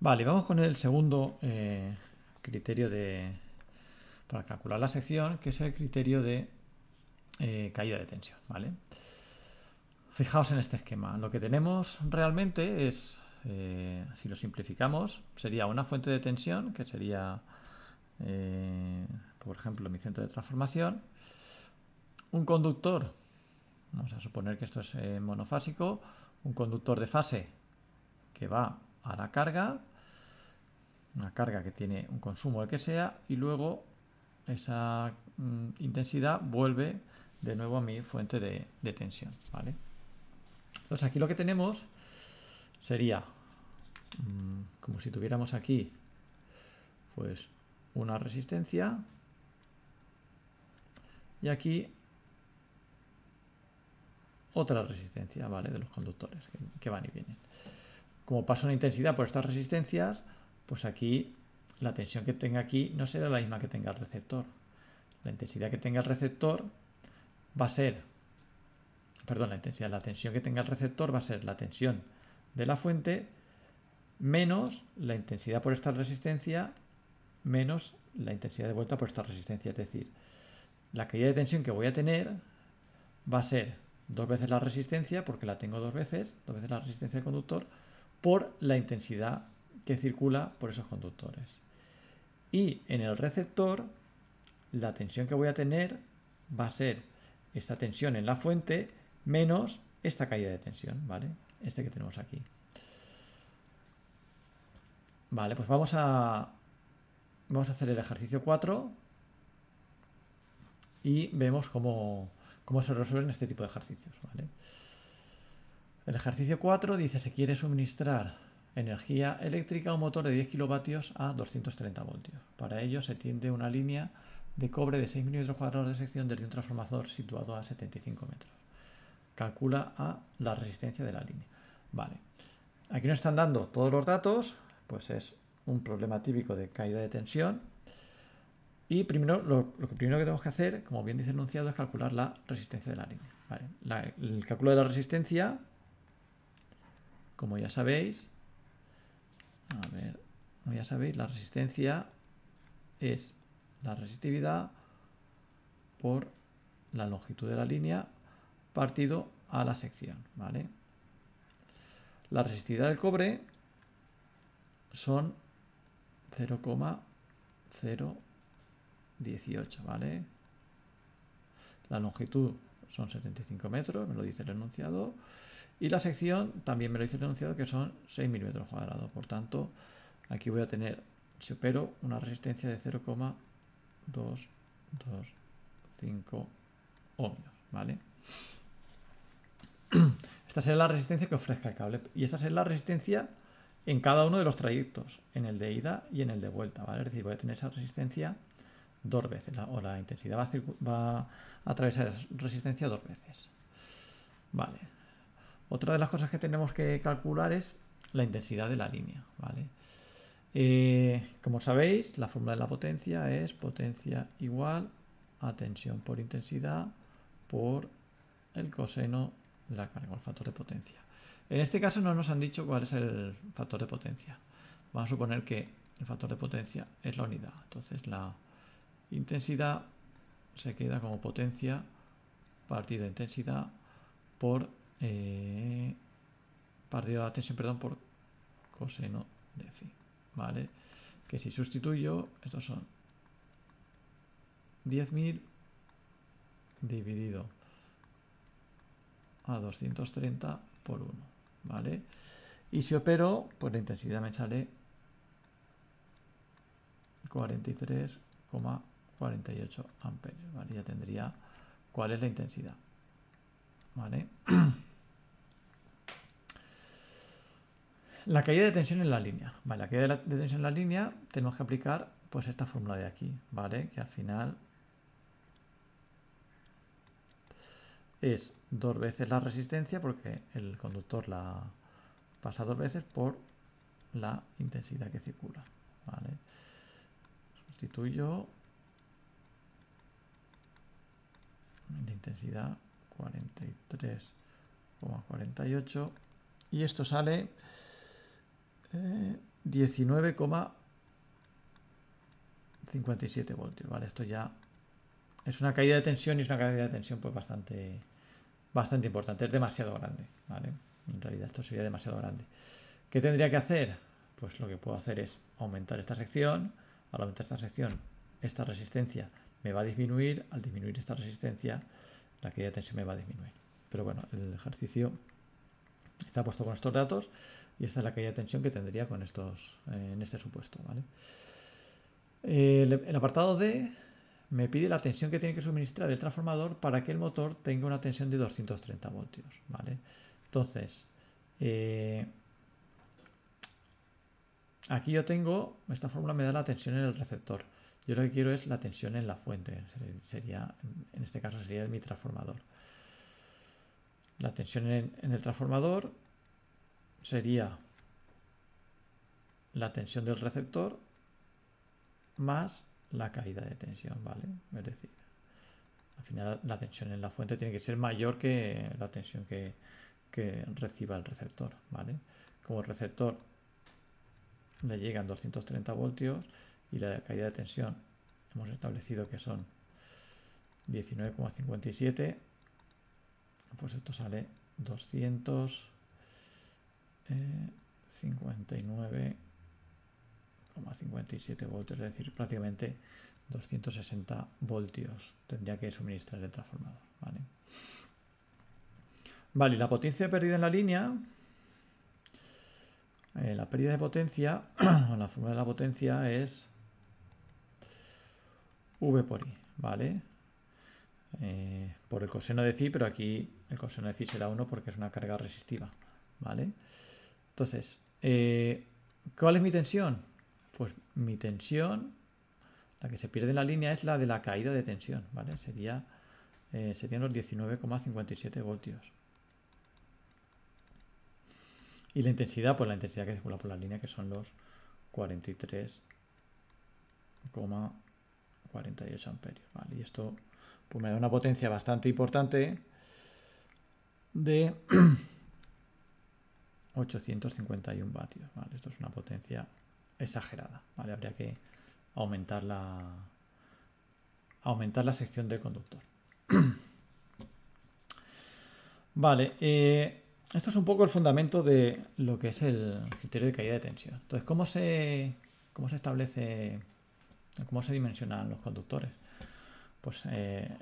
Vale, vamos con el segundo criterio para calcular la sección, que es el criterio de caída de tensión, ¿vale? Fijaos en este esquema. Lo que tenemos realmente es, si lo simplificamos, sería una fuente de tensión, que sería, por ejemplo, mi centro de transformación, un conductor, vamos a suponer que esto es monofásico, un conductor de fase que va a la carga, una carga que tiene un consumo el que sea, y luego esa intensidad vuelve de nuevo a mi fuente de tensión, ¿vale? Entonces aquí lo que tenemos sería como si tuviéramos aquí pues una resistencia y aquí otra resistencia, ¿vale? De los conductores que van y vienen. Como pasa una intensidad por estas resistencias, pues aquí la tensión que tenga aquí no será la misma que tenga el receptor. La intensidad que tenga el receptor va a ser, perdón, la tensión que tenga el receptor va a ser la tensión de la fuente menos la intensidad por esta resistencia menos la intensidad de vuelta por esta resistencia. Es decir, la caída de tensión que voy a tener va a ser dos veces la resistencia, porque la tengo dos veces la resistencia del conductor, por la intensidad que circula por esos conductores. Y en el receptor, la tensión que voy a tener va a ser esta tensión en la fuente menos esta caída de tensión, ¿vale? Este que tenemos aquí. Vale, pues vamos a hacer el ejercicio 4 y vemos cómo se resuelven este tipo de ejercicios, ¿vale? El ejercicio 4 dice: se quiere suministrar energía eléctrica a un motor de 10 kilovatios a 230 voltios. Para ello se tiende una línea de cobre de 6 milímetros cuadrados de sección desde un transformador situado a 75 metros. Calcula la resistencia de la línea. Vale. Aquí nos están dando todos los datos, pues es un problema típico de caída de tensión. Y primero, lo que primero que tenemos que hacer, como bien dice el enunciado, es calcular la resistencia de la línea. Vale. El cálculo de la resistencia, como ya sabéis, la resistencia es la resistividad por la longitud de la línea partido a la sección, ¿vale? La resistividad del cobre son 0,018, ¿vale? La longitud son 75 metros, me lo dice el enunciado, y la sección también me lo dice el enunciado, que son 6 milímetros cuadrados. Por tanto, aquí voy a tener, si opero, una resistencia de 0,225 ohmios, ¿vale? Esta será la resistencia que ofrezca el cable, y esta será la resistencia en cada uno de los trayectos, en el de ida y en el de vuelta, ¿vale? Es decir, voy a tener esa resistencia dos veces, o la intensidad va a atravesar esa resistencia dos veces. Vale. Otra de las cosas que tenemos que calcular es la intensidad de la línea, ¿vale? Como sabéis, la fórmula de la potencia es potencia igual a tensión por intensidad por el coseno de la carga, el factor de potencia. En este caso no nos han dicho cuál es el factor de potencia. Vamos a suponer que el factor de potencia es la unidad. Entonces la intensidad se queda como potencia partido de intensidad por partido de la tensión, perdón, por coseno de phi, ¿vale? Que si sustituyo, estos son 10.000 dividido a 230 por 1, ¿vale? Y si opero, pues la intensidad me sale 43,48 amperios, ¿vale? Ya tendría cuál es la intensidad, ¿vale? La caída de tensión en la línea, ¿vale? La caída de tensión en la línea tenemos que aplicar pues esta fórmula de aquí, ¿vale? Que al final es dos veces la resistencia, porque el conductor la pasa dos veces por la intensidad que circula, ¿vale? Sustituyo la intensidad 43,48 y esto sale 19,57 voltios, ¿vale? Esto ya es una caída de tensión y es una caída de tensión pues bastante importante, es demasiado grande, ¿vale? En realidad esto sería demasiado grande. ¿Qué tendría que hacer? Pues lo que puedo hacer es aumentar esta sección. Al aumentar esta sección, esta resistencia me va a disminuir. Al disminuir esta resistencia, la caída de tensión me va a disminuir. Pero bueno, el ejercicio está puesto con estos datos y esta es la caída de tensión que tendría con estos en este supuesto, ¿vale? El apartado D me pide la tensión que tiene que suministrar el transformador para que el motor tenga una tensión de 230 voltios, ¿vale? Entonces, aquí yo tengo, esta fórmula me da la tensión en el receptor. Yo lo que quiero es la tensión en la fuente, sería, en este caso sería mi transformador. La tensión en el transformador sería la tensión del receptor más la caída de tensión, ¿vale? Es decir, al final la tensión en la fuente tiene que ser mayor que la tensión que reciba el receptor, ¿vale? Como el receptor le llegan 230 voltios y la caída de tensión hemos establecido que son 19,57, pues esto sale 259,57 voltios, es decir, prácticamente 260 voltios tendría que suministrar el transformador, ¿vale? Vale, y la potencia perdida en la línea, la pérdida de potencia, la fórmula de la potencia es V por I, ¿vale? Por el coseno de phi, pero aquí el coseno de phi será 1 porque es una carga resistiva, ¿vale? Entonces, ¿cuál es mi tensión? Pues mi tensión, la que se pierde en la línea, es la de la caída de tensión, ¿vale? Serían los 19,57 voltios. Y la intensidad, pues la intensidad que circula por la línea, que son los 43,48 amperios, ¿vale? Y esto pues me da una potencia bastante importante de 851 vatios, ¿vale? Esto es una potencia exagerada, ¿vale? Habría que aumentar la sección del conductor. Vale, esto es un poco el fundamento de lo que es el criterio de caída de tensión. Entonces, ¿cómo se establece, cómo se dimensionan los conductores? Pues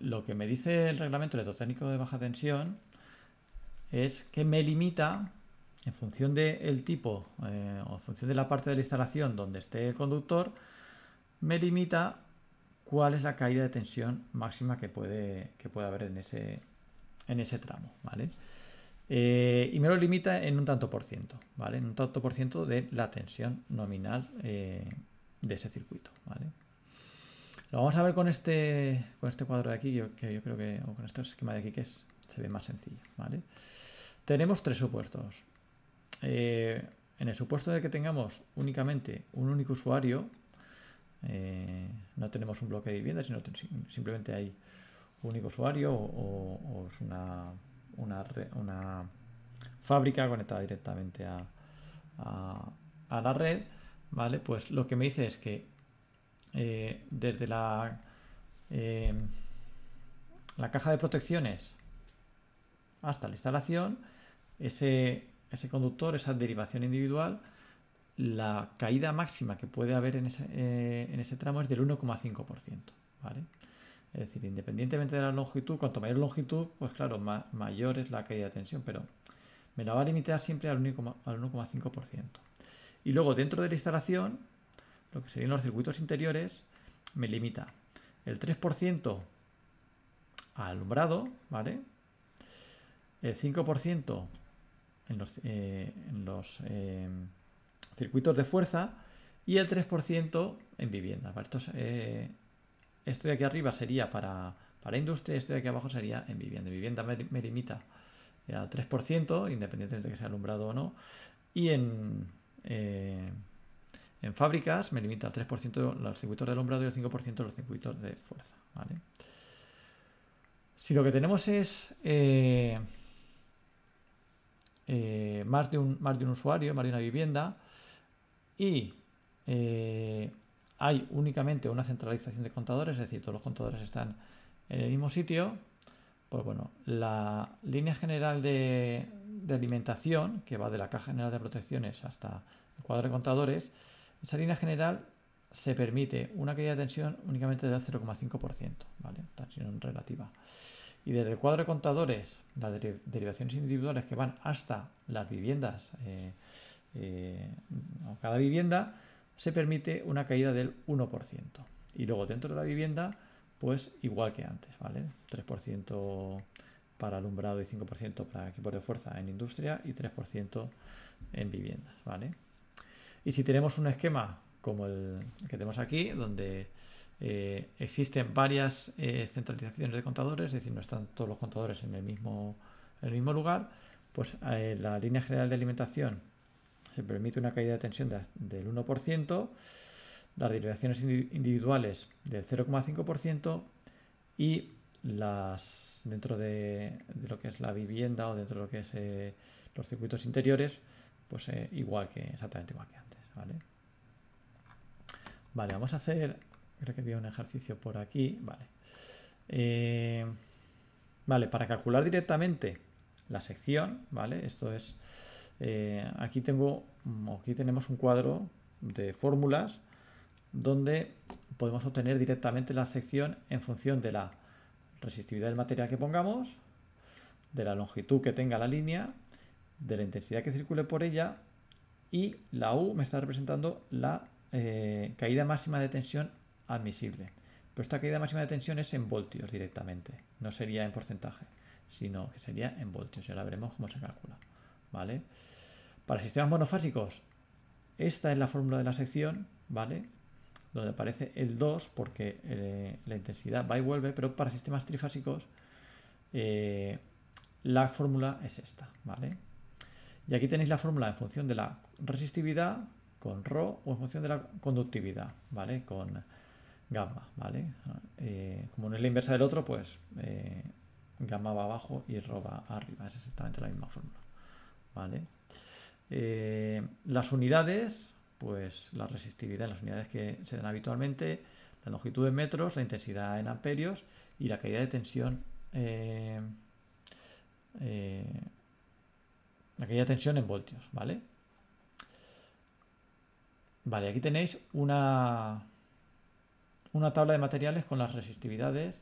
lo que me dice el reglamento electrotécnico de baja tensión es que me limita, en función del tipo o en función de la parte de la instalación donde esté el conductor, me limita cuál es la caída de tensión máxima que puede haber en ese tramo, ¿vale? Y me lo limita en un tanto por ciento, ¿vale? En un tanto por ciento de la tensión nominal de ese circuito, ¿vale? Lo vamos a ver con este cuadro de aquí, que yo creo que, o con este esquema de aquí, que se ve más sencillo, ¿vale? Tenemos tres supuestos. En el supuesto de que tengamos únicamente un único usuario, no tenemos un bloque de vivienda, sino simplemente hay un único usuario o es una fábrica conectada directamente a la red, ¿vale? Pues lo que me dice es que desde la caja de protecciones hasta la instalación, ese conductor, esa derivación individual, la caída máxima que puede haber en ese tramo es del 1,5%, ¿vale? Es decir, independientemente de la longitud, cuanto mayor longitud, pues claro, mayor es la caída de tensión, pero me la va a limitar siempre al 1,5%. Y luego, dentro de la instalación, lo que serían los circuitos interiores, me limita el 3% al alumbrado, ¿vale? El 5% en los circuitos de fuerza y el 3% en vivienda, ¿vale? Esto de aquí arriba sería para industria y esto de aquí abajo sería en vivienda. En vivienda me limita al 3%, independientemente de que sea alumbrado o no, y en fábricas me limita al 3% los circuitos de alumbrado y al 5% los circuitos de fuerza, ¿vale? Si lo que tenemos es más de un usuario, más de una vivienda, y hay únicamente una centralización de contadores, es decir, todos los contadores están en el mismo sitio, pues bueno, la línea general de alimentación, que va de la caja general de protecciones hasta el cuadro de contadores, esa línea general se permite una caída de tensión únicamente del 0,5%, ¿vale? Tensión relativa. Y desde el cuadro de contadores, las derivaciones individuales que van hasta las viviendas, o cada vivienda, se permite una caída del 1%. Y luego dentro de la vivienda, pues igual que antes, ¿vale? 3% para alumbrado y 5% para equipos de fuerza en industria y 3% en viviendas, ¿vale? Y si tenemos un esquema como el que tenemos aquí, donde existen varias centralizaciones de contadores, es decir, no están todos los contadores en el mismo lugar, pues la línea general de alimentación se permite una caída de tensión del 1%, las derivaciones individuales del 0,5% y dentro de lo que es la vivienda o dentro de lo que es los circuitos interiores, pues exactamente igual que antes, ¿vale? Vale, vamos a hacer, creo que había un ejercicio por aquí, vale. Vale, para calcular directamente la sección, ¿vale? Esto es, aquí tenemos un cuadro de fórmulas donde podemos obtener directamente la sección en función de la resistividad del material que pongamos, de la longitud que tenga la línea, de la intensidad que circule por ella, y la U me está representando la caída máxima de tensión admisible. Pero esta caída máxima de tensión es en voltios directamente, no sería en porcentaje, sino que sería en voltios. Y ahora veremos cómo se calcula, ¿vale? Para sistemas monofásicos, esta es la fórmula de la sección, ¿vale? Donde aparece el 2 porque la intensidad va y vuelve, pero para sistemas trifásicos la fórmula es esta, ¿vale? Y aquí tenéis la fórmula en función de la resistividad con ρ o en función de la conductividad, ¿vale? Con gamma, ¿vale? Como no es la inversa del otro, pues gamma va abajo y ρ va arriba, es exactamente la misma fórmula, ¿vale? Las unidades, pues la resistividad en las unidades que se dan habitualmente, la longitud en metros, la intensidad en amperios y la caída de tensión en voltios, ¿vale? Vale, aquí tenéis una tabla de materiales con las resistividades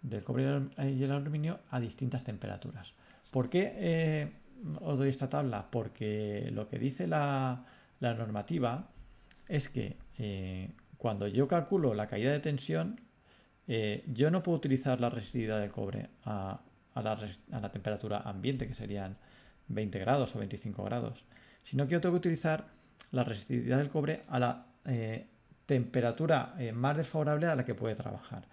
del cobre y el aluminio a distintas temperaturas. ¿Por qué os doy esta tabla? Porque lo que dice la normativa es que cuando yo calculo la caída de tensión, yo no puedo utilizar la resistividad del cobre a la temperatura ambiente, que serían 20 grados o 25 grados, sino que yo tengo que utilizar la resistividad del cobre a la temperatura más desfavorable a la que puede trabajar.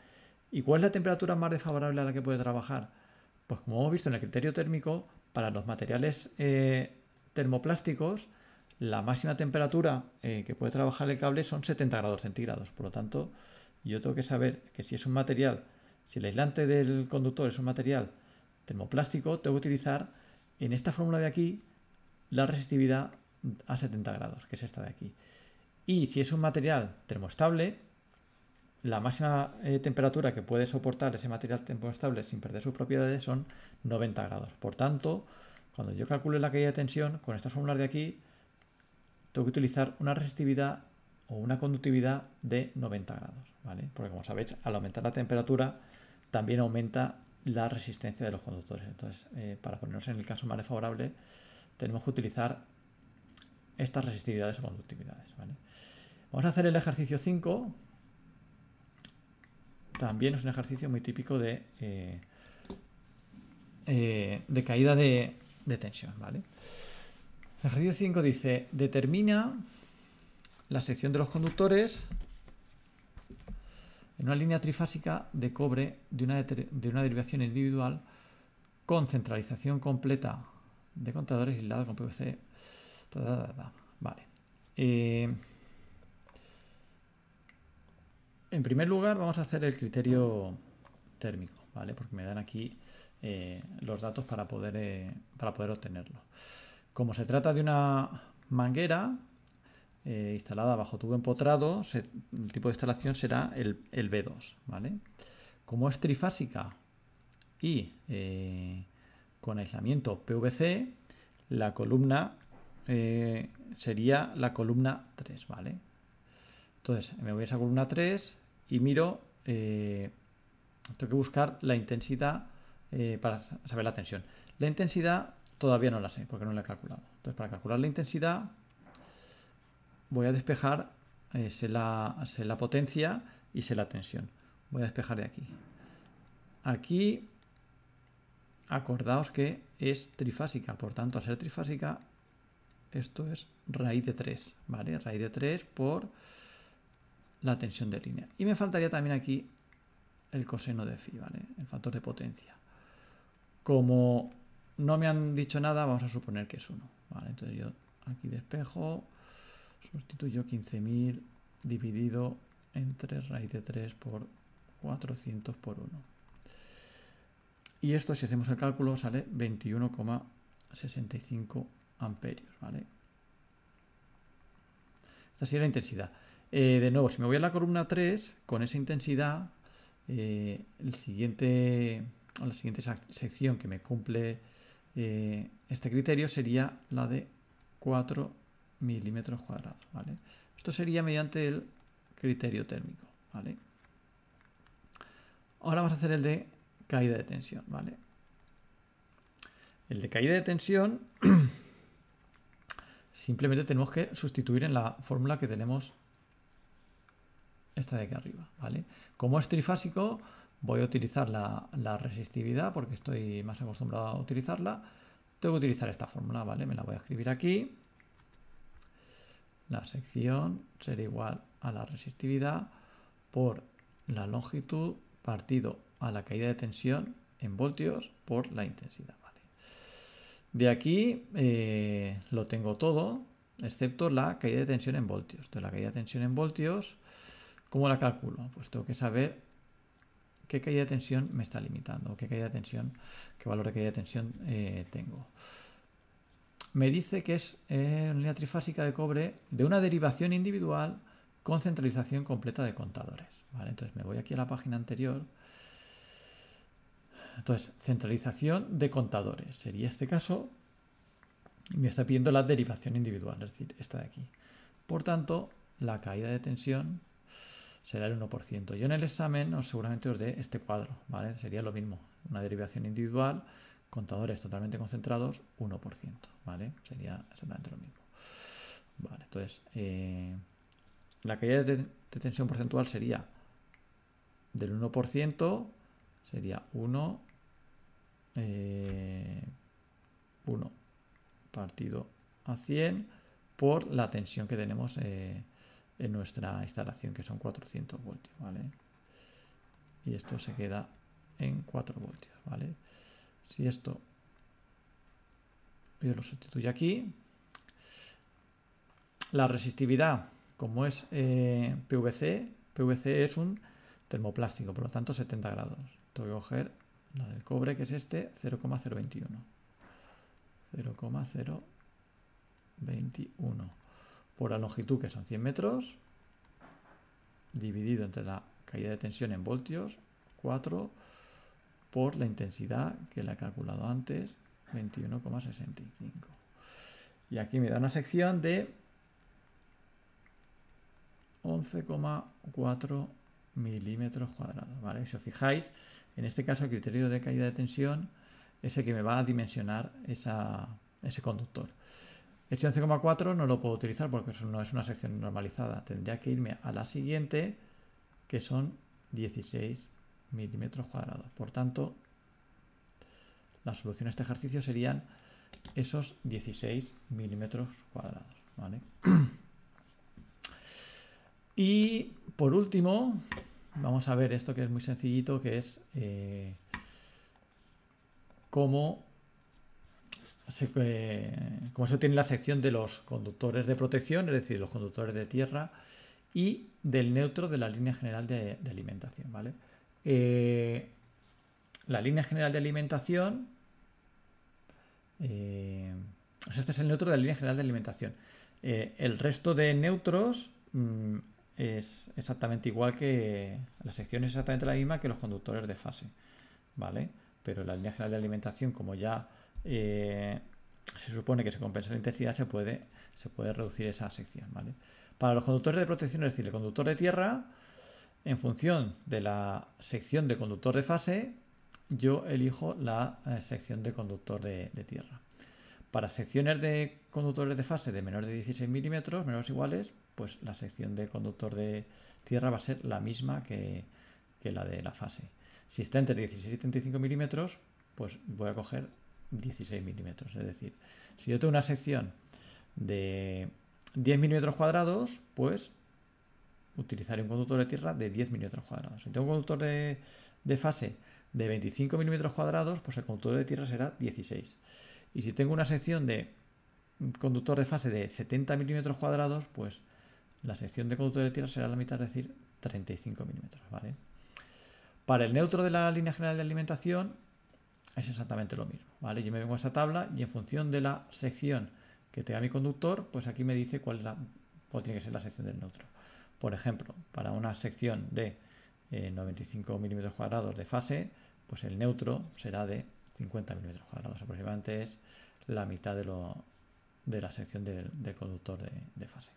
¿Y cuál es la temperatura más desfavorable a la que puede trabajar? Pues como hemos visto en el criterio térmico, para los materiales termoplásticos, la máxima temperatura que puede trabajar el cable son 70 grados centígrados. Por lo tanto, yo tengo que saber que si el aislante del conductor es un material termoplástico, tengo que utilizar en esta fórmula de aquí la resistividad a 70 grados, que es esta de aquí. Y si es un material termoestable, la máxima temperatura que puede soportar ese material termoestable sin perder sus propiedades son 90 grados. Por tanto, cuando yo calcule la caída de tensión con estas fórmulas de aquí, tengo que utilizar una resistividad o una conductividad de 90 grados, ¿vale? Porque como sabéis, al aumentar la temperatura también aumenta la resistencia de los conductores. Entonces, para ponernos en el caso más desfavorable, tenemos que utilizar estas resistividades o conductividades, ¿vale? Vamos a hacer el ejercicio 5. También es un ejercicio muy típico de caída de tensión, ¿vale? El ejercicio 5 dice: determina la sección de los conductores en una línea trifásica de cobre de una derivación individual con centralización completa de contadores aislados con PVC. Vale. En primer lugar, vamos a hacer el criterio térmico, ¿vale? Porque me dan aquí los datos para poder obtenerlo. Como se trata de una manguera, instalada bajo tubo empotrado, el tipo de instalación será el B2, ¿vale? Como es trifásica y con aislamiento PVC, la columna sería la columna 3, ¿vale? Entonces me voy a esa columna 3 y miro, tengo que buscar la intensidad para saber la tensión. La intensidad todavía no la sé porque no la he calculado. Entonces para calcular la intensidad voy a despejar, sé la potencia y sé la tensión. Voy a despejar de aquí. Aquí acordaos que es trifásica, por tanto, al ser trifásica, esto es raíz de 3, ¿vale? Raíz de 3 por la tensión de línea. Y me faltaría también aquí el coseno de phi, ¿vale? El factor de potencia. Como no me han dicho nada, vamos a suponer que es 1, ¿vale? Entonces yo aquí despejo, sustituyo 15.000 dividido entre raíz de 3 por 400 por 1. Y esto, si hacemos el cálculo, sale 21,65 amperios, ¿vale? Esta sería la intensidad. De nuevo, si me voy a la columna 3, con esa intensidad, la siguiente sección que me cumple este criterio sería la de 4 milímetros cuadrados, ¿vale? Esto sería mediante el criterio térmico, ¿vale? Ahora vamos a hacer el de caída de tensión, ¿vale? El de caída de tensión simplemente tenemos que sustituir en la fórmula que tenemos esta de aquí arriba, ¿vale? Como es trifásico, voy a utilizar la resistividad porque estoy más acostumbrado a utilizarla. Tengo que utilizar esta fórmula, ¿vale? Me la voy a escribir aquí. La sección será igual a la resistividad por la longitud partido a la caída de tensión en voltios por la intensidad, ¿vale? De aquí lo tengo todo, excepto la caída de tensión en voltios. Entonces, la caída de tensión en voltios, ¿cómo la calculo? Pues tengo que saber qué caída de tensión me está limitando, qué valor de caída de tensión tengo. Me dice que es una línea trifásica de cobre de una derivación individual con centralización completa de contadores, ¿vale? Entonces me voy aquí a la página anterior. Entonces, centralización de contadores sería este caso y me está pidiendo la derivación individual, es decir, esta de aquí. Por tanto, la caída de tensión será el 1%. Yo en el examen seguramente os dé este cuadro, ¿vale? Sería lo mismo, una derivación individual, contadores totalmente concentrados, 1%, ¿vale? Sería exactamente lo mismo. Vale, entonces, la caída de tensión porcentual sería del 1%, sería 1 partido a 100 por la tensión que tenemos en nuestra instalación, que son 400 voltios, ¿vale? Y esto se queda en 4 voltios, ¿vale? Si esto yo lo sustituyo aquí, la resistividad, como es PVC es un termoplástico, por lo tanto 70 grados. Tengo que coger la del cobre, que es este, 0,021. 0,021 por la longitud, que son 100 metros, dividido entre la caída de tensión en voltios, 4, por la intensidad, que la he calculado antes, 21,65. Y aquí me da una sección de 11,4 milímetros cuadrados, ¿vale? Si os fijáis, en este caso el criterio de caída de tensión es el que me va a dimensionar ese conductor. Este 11,4 no lo puedo utilizar porque eso no es una sección normalizada. Tendría que irme a la siguiente, que son 16 milímetros cuadrados. Por tanto, la solución a este ejercicio serían esos 16 milímetros cuadrados, ¿vale? Y por último, vamos a ver esto que es muy sencillito, que es cómo se obtiene la sección de los conductores de protección, es decir, los conductores de tierra, y del neutro de la línea general de alimentación, ¿vale? La línea general de alimentación, este es el neutro de la línea general de alimentación. El resto de neutros es exactamente igual que la sección es exactamente la misma que los conductores de fase, ¿vale? Pero la línea general de alimentación, como ya se supone que se compensa la intensidad, se puede reducir esa sección, ¿vale? Para los conductores de protección, es decir, el conductor de tierra, en función de la sección de conductor de fase, yo elijo la sección de conductor de tierra. Para secciones de conductores de fase de menor de 16 milímetros, menores o iguales, pues la sección de conductor de tierra va a ser la misma que la de la fase. Si está entre 16 y 35 milímetros, pues voy a coger 16 milímetros. Es decir, si yo tengo una sección de 10 milímetros cuadrados, pues utilizaré un conductor de tierra de 10 milímetros cuadrados. Si tengo un conductor de fase de 25 milímetros cuadrados, pues el conductor de tierra será 16. Y si tengo una sección de conductor de fase de 70 milímetros cuadrados, pues la sección de conductor de tierra será la mitad, es decir, 35 milímetros, ¿vale? Para el neutro de la línea general de alimentación es exactamente lo mismo, ¿vale? Yo me vengo a esta tabla y en función de la sección que tenga mi conductor, pues aquí me dice cuál tiene que ser la sección del neutro. Por ejemplo, para una sección de 95 milímetros cuadrados de fase, pues el neutro será de 50 milímetros cuadrados. Aproximadamente es la mitad de la sección del conductor de fase.